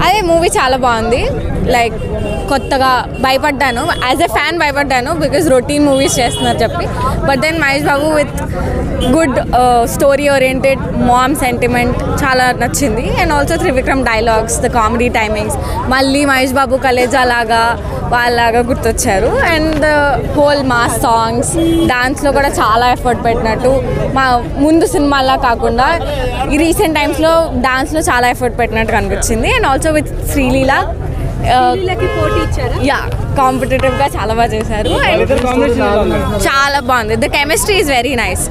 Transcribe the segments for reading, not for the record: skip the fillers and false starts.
అదే మూవీ చాలా బాగుంది. లైక్ కొత్తగా భయపడ్డాను, యాజ్ ఎ ఫ్యాన్ భయపడ్డాను బికాజ్ రొటీన్ మూవీస్ చేస్తున్నారు చెప్పి. But then Mahesh Babu with good story oriented mom sentiment చాలా నచ్చింది. And also Trivikram dialogues, the comedy timings, మళ్ళీ మహేష్ బాబు కలేజా లాగా వాళ్ళలాగా గుర్తొచ్చారు. And the whole mass songs, డాన్స్లో కూడా చాలా ఎఫర్ట్ పెట్టినట్టు, మా ముందు సినిమాలా కాకుండా ఈ రీసెంట్ టైమ్స్లో డాన్స్లో చాలా ఎఫర్ట్ పెట్టినట్టు కనిపించింది. అండ్ ఆల్సో విత్ శ్రీలీల యా కాంపిటేటివ్గా చాలా బాగా చేశారు. చాలా బాగుంది. The chemistry is very nice.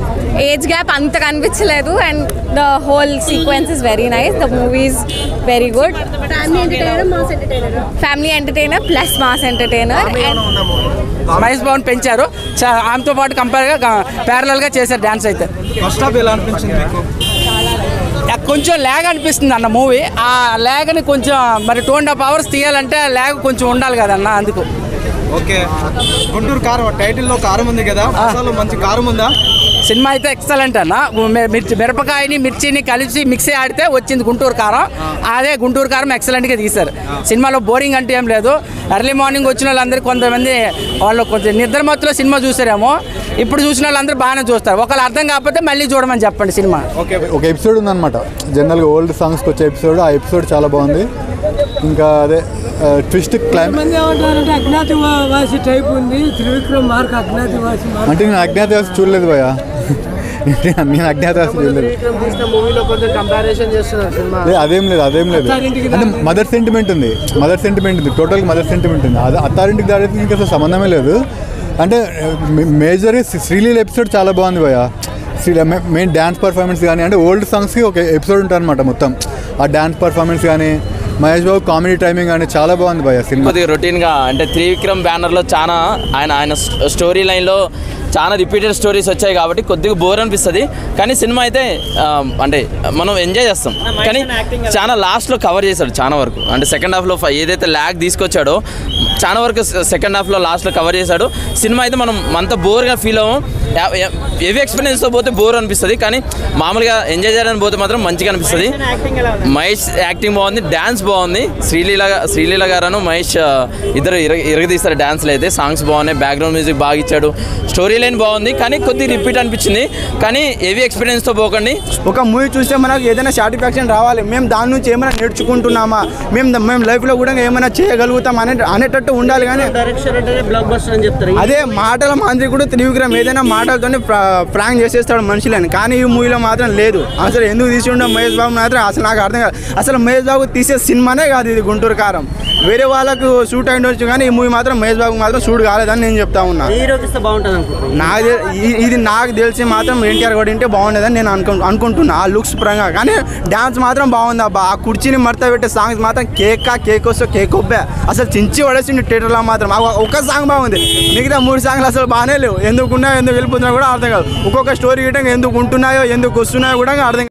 Age gap అంత కనిపించలేదు. And the whole sequence is very nice. The movie is very good. Family entertainer plus mass entertainer. Mahesh బాబుని పెంచారు, ఆమెతో పాటు కంపేర్గా ప్యారలల్గా చేశారు డ్యాన్స్. అయితే కొంచెం ల్యాగ్ అనిపిస్తుంది అన్న మూవీ. ఆ ల్యాగ్ని కొంచెం మరి 2.5 hours తీయాలంటే ఆ ల్యాగ్ కొంచెం ఉండాలి కదన్న, అందుకు. ఓకే, గుంటూరు కారం టైటిల్లో కారం ఉంది కదా, అసలు మంచి కారం ఉందా? సినిమా అయితే ఎక్సలెంట్ అన్న. మిరపకాయని మిర్చిని కలిసి మిక్సీ ఆడితే వచ్చింది గుంటూరు కారం. అదే గుంటూరు కారం ఎక్సలెంట్గా తీశారు. సినిమాలో బోరింగ్ అంటే ఏం లేదు. ఎర్లీ మార్నింగ్ వచ్చిన వాళ్ళందరూ కొంతమంది వాళ్ళు కొంచెం నిద్ర మత్తులో సినిమా చూసారేమో, ఇప్పుడు చూసిన వాళ్ళందరూ బాగానే చూస్తారు. ఒకళ్ళు అర్థం కాకపోతే మళ్ళీ చూడమని చెప్పండి సినిమా. ఒక ఎపిసోడ్ ఉందన్నమాట, జనరల్గా ఓల్డ్ సాంగ్స్కి వచ్చే ఎపిసోడ్. ఆ ఎపిసోడ్ చాలా బాగుంది. ఇంకా అదే ట్విస్ట్ క్లైమాక్స్ అజ్ఞాతవాసి టైప్ ఉంది. త్రివిక్రమ్ మార్క్ అజ్ఞాతవాసి అంటే నేను అజ్ఞాతవాసి చూడలేదు భయ. నేను అజ్ఞాతవాసి చూడలేదు. అదేం లేదు అంటే మదర్ సెంటిమెంట్ ఉంది. టోటల్గా మదర్ సెంటిమెంట్ ఉంది. అది అత్తారింటికి దాడితే ఇంకా అసలు సంబంధమే లేదు. అంటే మేజర్ శ్రీలీల ఎపిసోడ్ చాలా బాగుంది భయ. మెయిన్ డ్యాన్స్ పర్ఫార్మెన్స్ కానీ, అంటే ఓల్డ్ సాంగ్స్కి ఒక ఎపిసోడ్ ఉంటుంది అనమాట మొత్తం. ఆ డ్యాన్స్ పర్ఫార్మెన్స్ కానీ, మహేష్ బాబు కామెడీ టైమింగ్ కానీ చాలా బాగుంది భయ సినిమా. కొద్దిగా రొటీన్గా అంటే త్రివిక్రమ్ బ్యానర్లో చాలా ఆయన స్టోరీ లైన్లో చాలా రిపీటెడ్ స్టోరీస్ వచ్చాయి కాబట్టి కొద్దిగా బోర్ అనిపిస్తుంది. కానీ సినిమా అయితే అంటే మనం ఎంజాయ్ చేస్తాం. కానీ చాలా లాస్ట్లో కవర్ చేశాడు చాలా వరకు. అంటే సెకండ్ హాఫ్లో ఏదైతే ల్యాగ్ తీసుకొచ్చాడో చాలా వరకు సెకండ్ హాఫ్లో లాస్ట్లో కవర్ చేశాడు. సినిమా అయితే మనం అంత బోర్గా ఫీల్ అవ్వం. హెవీ ఎక్స్పీరియన్స్తో పోతే బోర్ అనిపిస్తుంది, కానీ మామూలుగా ఎంజాయ్ చేయడానికి పోతే మాత్రం మంచిగా అనిపిస్తుంది. మహేష్ యాక్టింగ్ బాగుంది, డ్యాన్స్ బాగుంది. శ్రీలీల గారు మహేష్ ఇద్దరు ఇరగదీస్తారు డ్యాన్స్లో. అయితే సాంగ్స్ బాగున్నాయి, బ్యాక్గ్రౌండ్ మ్యూజిక్ బాగా ఇచ్చాడు, స్టోరీ లైన్ బాగుంది. కానీ కొద్ది రిపీట్ అనిపించింది. కానీ హెవీ ఎక్స్పీరియన్స్తో పోకండి. ఒక మూవీ చూస్తే మనకు ఏదైనా సాటిస్ఫాక్షన్ రావాలి. మేము దాని నుంచి ఏమైనా నేర్చుకుంటున్నామా, మేము లైఫ్లో కూడా ఏమైనా చేయగలుగుతాం అనేటట్టు ఉండాలి. కానీ అదే మాటల మాంత్రికుడు త్రివిక్రమ్ ఏదైనా మాటలతోనే ప్రాంక్ చేసేస్తాడు మనుషులని. కానీ ఈ మూవీలో మాత్రం లేదు. అసలు ఎందుకు తీసి ఉండవు మహేష్ బాబు మాత్రం అసలు నాకు అర్థం కాదు. అసలు మహేష్ బాబు తీసే సినిమానే కాదు ఇది గుంటూరు కారం. వేరే వాళ్ళకు షూట్ అయ్యి కానీ ఈ మూవీ మాత్రం మహేష్ బాబు మాత్రం షూట్ కాలేదని నేను చెప్తా ఉన్నా. ఇది నాకు తెలిసి మాత్రం ఎన్టీఆర్ కూడా ఉంటే బాగుండేదని నేను అనుకుంటున్నా ఆ లుక్స్ పరంగా. కానీ డ్యాన్స్ మాత్రం బాగుంది అబ్బా. ఆ కుర్చీని మడత పెట్టే సాంగ్స్ మాత్రం కేక్ వస్తే కేక్ ఒబ్బే అసలు చించి పడేసింది థియేటర్లో మాత్రం. ఒక సాంగ్ బాగుంది, మిగతా 3 సాంగ్లు అసలు బాగానే లేవు. ఎందుకు ఉన్నాయో ఎందుకు వెళ్ళిపోతున్నాయో కూడా అర్థం కాదు. ఒక్కొక్క స్టోరీ గిట్టంగా ఎందుకు ఉంటున్నాయో ఎందుకు వస్తున్నాయో కూడా అర్థం